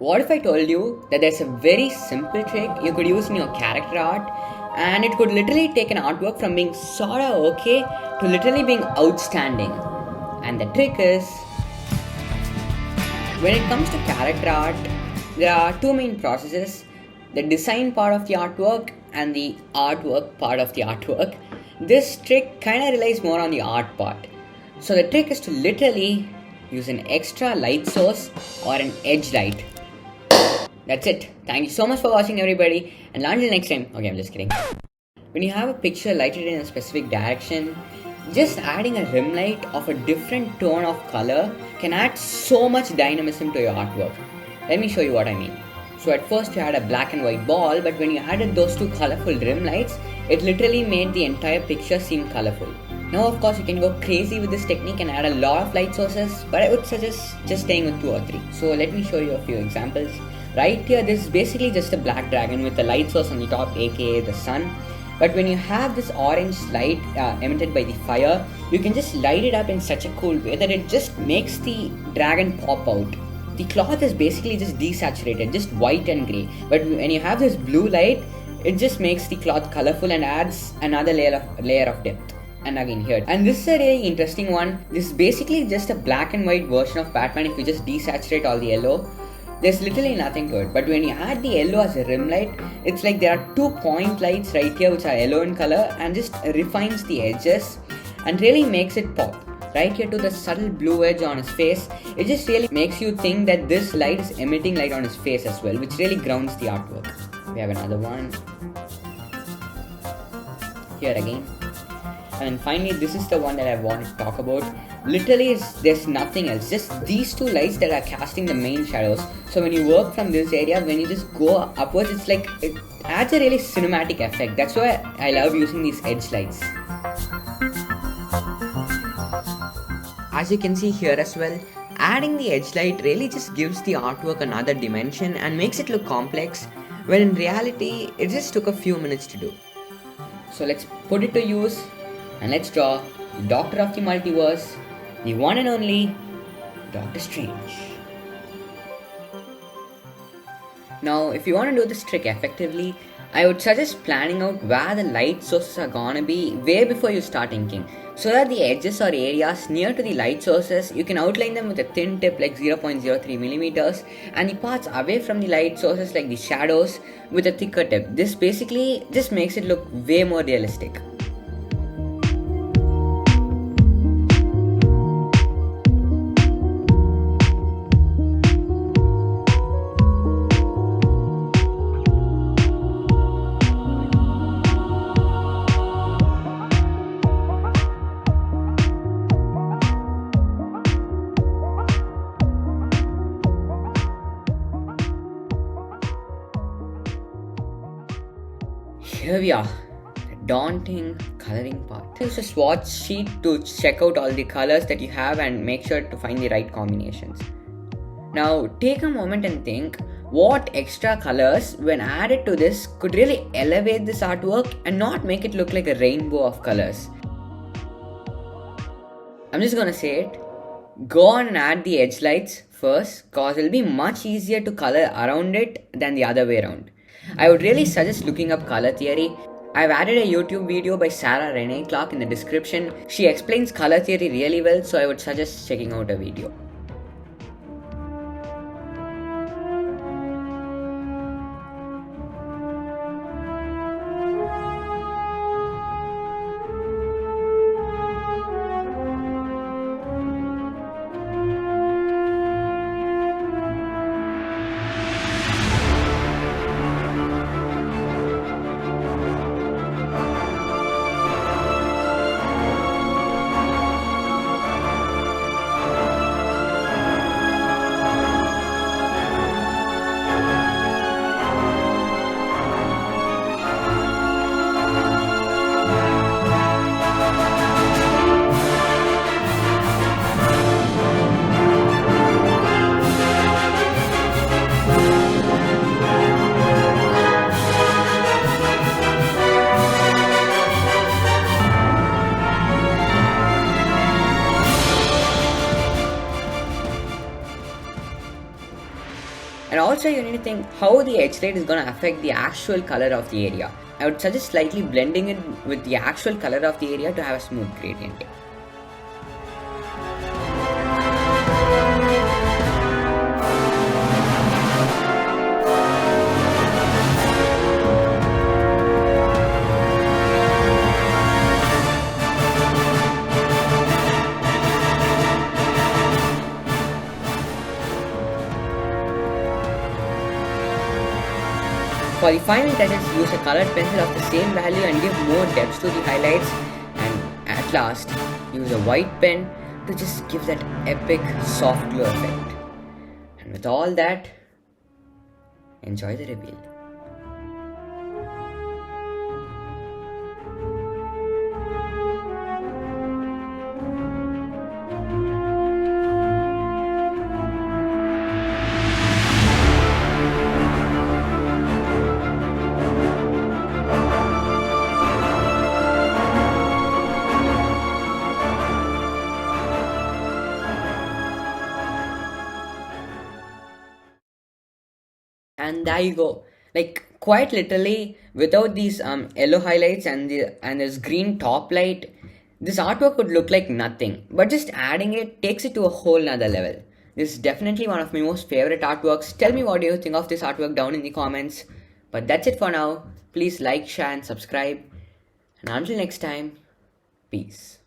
What if I told you that there's a very simple trick you could use in your character art and it could literally take an artwork from being sorta okay to literally being outstanding? And the trick is, when it comes to character art, there are two main processes: the design part of the artwork and the artwork part of the artwork. This trick kinda relies more on the art part. So the trick is to literally use an extra light source or an edge light. That's it. Thank you so much for watching, everybody, and until next time. Okay, I'm just kidding. When you have a picture lighted in a specific direction, just adding a rim light of a different tone of color can add so much dynamism to your artwork. Let me show you what I mean. So at first you had a black and white ball, but when you added those two colorful rim lights, it literally made the entire picture seem colorful. Now of course you can go crazy with this technique and add a lot of light sources, but I would suggest just staying with 2 or 3. So let me show you a few examples. Right here, this is basically just a black dragon with a light source on the top, aka the sun. But when you have this orange light emitted by the fire, you can just light it up in such a cool way that it just makes the dragon pop out. The cloth is basically just desaturated, just white and grey. But when you have this blue light, it just makes the cloth colorful and adds another layer of depth. And again here. And this is a really interesting one. This is basically just a black and white version of Batman if you just desaturate all the yellow. There's literally nothing to it, but when you add the yellow as a rim light, it's like there are 2 point lights right here which are yellow in color and just refines the edges and really makes it pop. Right here to the subtle blue edge on his face, it just really makes you think that this light is emitting light on his face as well, which really grounds the artwork. We have another one. Here again. And finally, this is the one that I want to talk about. Literally, there's nothing else, just these 2 lights that are casting the main shadows. So when you work from this area, when you just go upwards, it's like it adds a really cinematic effect. That's why I love using these edge lights. As you can see here as well, adding the edge light really just gives the artwork another dimension and makes it look complex, when in reality, it just took a few minutes to do. So let's put it to use. And let's draw the Doctor of the Multiverse, the one and only Doctor Strange. Now, if you want to do this trick effectively, I would suggest planning out where the light sources are gonna be way before you start inking, so that the edges or areas near to the light sources, you can outline them with a thin tip like 0.03 millimeters, and the parts away from the light sources like the shadows with a thicker tip. This basically just makes it look way more realistic. Here we are, the daunting coloring part. Use a swatch sheet to check out all the colors that you have and make sure to find the right combinations. Now take a moment and think what extra colors, when added to this, could really elevate this artwork and not make it look like a rainbow of colors. I'm just gonna say it. Go on and add the edge lights first, cause it'll be much easier to color around it than the other way around. I would really suggest looking up color theory. I've added a YouTube video by Sarah Renee Clark in the description. She explains color theory really well, so I would suggest checking out her video. also you need to think how the edge light is going to affect the actual color of the area. I would suggest slightly blending it with the actual color of the area to have a smooth gradient. For the final touches, use a colored pencil of the same value and give more depth to the highlights. And at last, use a white pen to just give that epic soft glow effect. And with all that, enjoy the reveal. And there you go, like quite literally without these yellow highlights and this green top light, this artwork would look like nothing, but just adding it takes it to a whole nother level. This is definitely one of my most favorite artworks. Tell me what do you think of this artwork down in the comments. But that's it for now. Please like, share and subscribe, and until next time, peace.